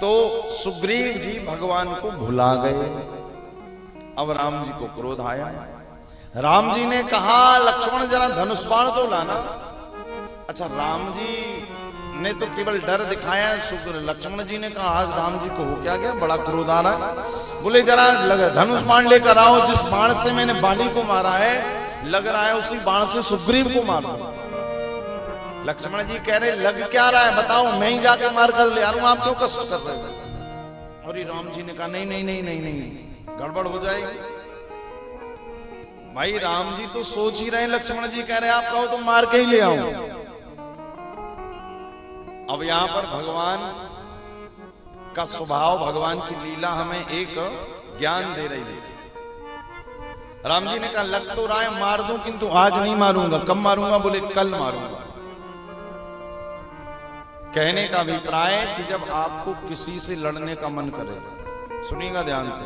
तो सुग्रीव जी भगवान को भुला गए। अब राम जी को क्रोध आया। राम जी ने कहा लक्ष्मण जरा धनुष बाण तो लाना। अच्छा, राम जी ने तो केवल डर दिखाया। लक्ष्मण जी ने कहा आज राम जी को हो क्या गया, बड़ा क्रोध आ रहा है। बोले जरा धनुष बाण लेकर आओ, जिस बाण से मैंने बाली को मारा है लग रहा है उसी बाण से सुग्रीव को मार दो। लक्ष्मण जी कह रहे लग क्या रहा है बताओ, मैं ही जाके मार कर ले आ रहा हूं, आप क्यों कष्ट कर रहे हो। और राम जी ने कहा नहीं नहीं नहीं नहीं नहीं, गड़बड़ हो जाएगी। भाई राम जी तो सोच ही रहे, लक्ष्मण जी कह रहे आप कहो तो मार के ही ले आऊं। अब यहां पर भगवान का स्वभाव, भगवान की लीला हमें एक ज्ञान दे रही है। राम जी ने कहा लग तो रहा है मार दूं, किंतु आज नहीं मारूंगा। कब मारूंगा? बोले कल मारूंगा। कहने का अभिप्राय कि जब आपको किसी से लड़ने का मन करे, सुनिएगा ध्यान से,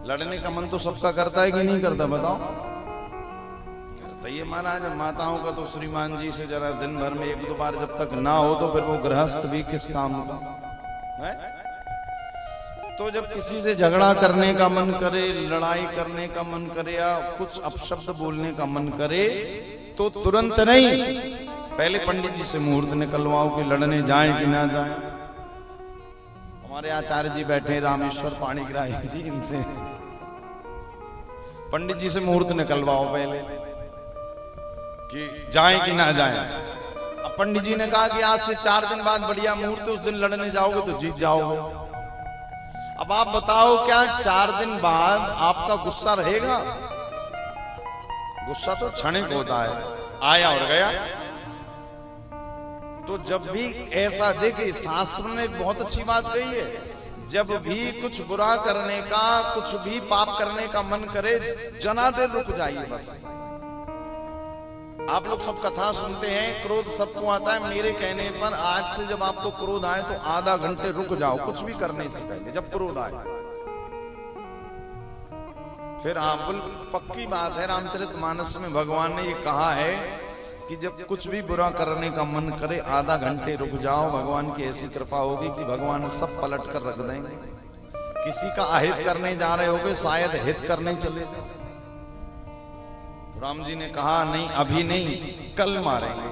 लड़ने का मन तो सबका करता है कि नहीं करता बताओ? करता ही है महाराज। माताओं का तो श्रीमान जी से जरा दिन भर में एक दो बार जब तक ना हो तो फिर वो गृहस्थ भी किस काम का है? तो जब किसी से झगड़ा करने का मन करे, लड़ाई करने का मन करे या कुछ अपशब्द बोलने का मन करे तो तुरंत नहीं, पहले पंडित जी से मुहूर्त निकलवाओ कि लड़ने जाएं कि ना जाएं। हमारे आचार्य जी बैठे रामेश्वर पाणिग्राही जी, इनसे पंडित जी से मुहूर्त निकलवाओ पहले कि जाएं कि ना जाएं। अब पंडित जी ने कहा कि आज से 4 दिन बाद बढ़िया मुहूर्त, उस दिन लड़ने जाओगे तो जीत जाओगे। अब आप बताओ क्या 4 दिन बाद आपका गुस्सा रहेगा? गुस्सा तो क्षणिक होता है, आया और गया। तो जब भी ऐसा देखे, शास्त्र ने बहुत अच्छी बात कही है, जब भी कुछ बुरा करने का, कुछ भी पाप करने का मन करे जना देर रुक जाइए बस। आप लोग सब कथा सुनते हैं, क्रोध सबको आता है। मेरे कहने पर आज से जब आपको क्रोध आए तो आधा घंटे रुक जाओ, कुछ भी करने से पहले जब क्रोध आए। फिर आप पक्की बात है, रामचरितमानस में भगवान ने ये कहा है कि जब कुछ भी बुरा करने का मन करे आधा घंटे रुक जाओ। भगवान की ऐसी कृपा होगी कि भगवान सब पलट कर रख देंगे। किसी का अहित करने जा रहे होगे, शायद हित करने चले जाओ। राम जी ने कहा नहीं अभी नहीं, कल मारेंगे।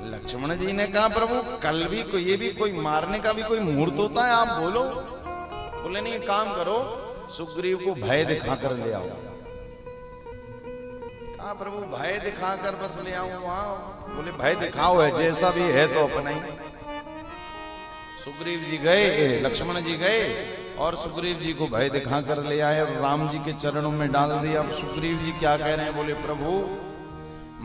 लक्ष्मण जी ने कहा प्रभु कल भी कोई, ये भी कोई मारने का भी कोई मुहूर्त होता है, आप बोलो। बोले नहीं, काम करो, सुग्रीव को भय दिखाकर ले आओ। कहा प्रभु भय दिखाकर बस ले आऊं वहां? बोले भय दिखाओ, है जैसा भी है तो अपना ही। सुग्रीव जी गए, लक्ष्मण जी गए और सुग्रीव जी को भय दिखाकर ले आए और राम जी के चरणों में डाल दिया। अब सुग्रीव जी क्या कह रहे हैं? बोले प्रभु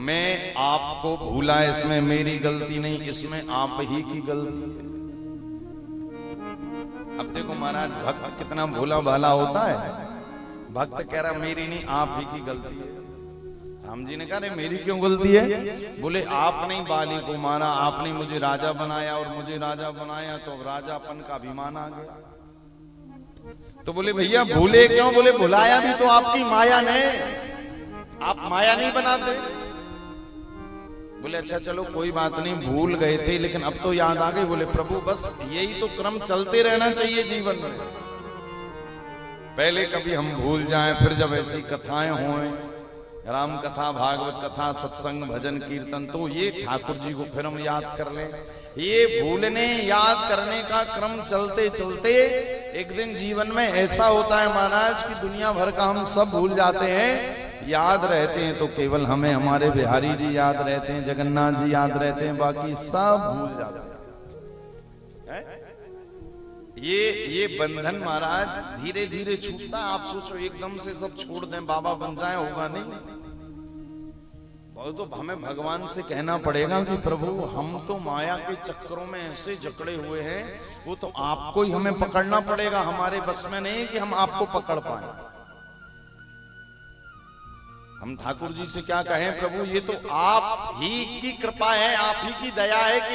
मैं आपको भूला, इसमें मेरी गलती नहीं, इसमें आप ही की गलती है। अब देखो महाराज, भक्त कितना भोला भाला होता है। भक्त कह रहा मेरी नहीं, आप ही की गलती है। राम जी ने कहा मेरी क्यों गलती है? बोले आपने ही बाली को मारा, आपने मुझे राजा बनाया और मुझे राजा बनाया तो राजापन का अभिमान आ गया। तो बोले भैया भूले क्यों? बोले भुलाया भी तो आपकी माया ने, आप माया नहीं बनाते। बोले अच्छा चलो कोई बात नहीं, भूल गए थे लेकिन अब तो याद आ गई। बोले प्रभु बस यही तो क्रम चलते रहना चाहिए जीवन में। पहले कभी हम भूल जाएं, फिर जब ऐसी कथाएं हों, राम कथा, भागवत कथा, सत्संग, भजन, कीर्तन, तो ये ठाकुर जी को फिर हम याद कर लें। ये भूलने याद करने का क्रम चलते चलते एक दिन जीवन में ऐसा होता है महाराज कि दुनिया भर का हम सब भूल जाते हैं। याद रहते हैं तो केवल हमें हमारे बिहारी जी याद रहते हैं, जगन्नाथ जी याद रहते हैं, बाकी सब भूल जाते हैं। ये बंधन महाराज धीरे धीरे छूटता है। आप सोचो एकदम से सब छोड़ दें, बाबा बन जाए, होगा नहीं। तो हमें भगवान से कहना पड़ेगा कि प्रभु हम तो माया के चक्करों में ऐसे जकड़े हुए हैं, वो तो आपको ही हमें पकड़ना पड़ेगा। हमारे बस में नहीं कि हम आपको पकड़ पाए। हम ठाकुर जी से क्या कहें? प्रभु ये तो आप ही की कृपा है, आप ही की दया है कि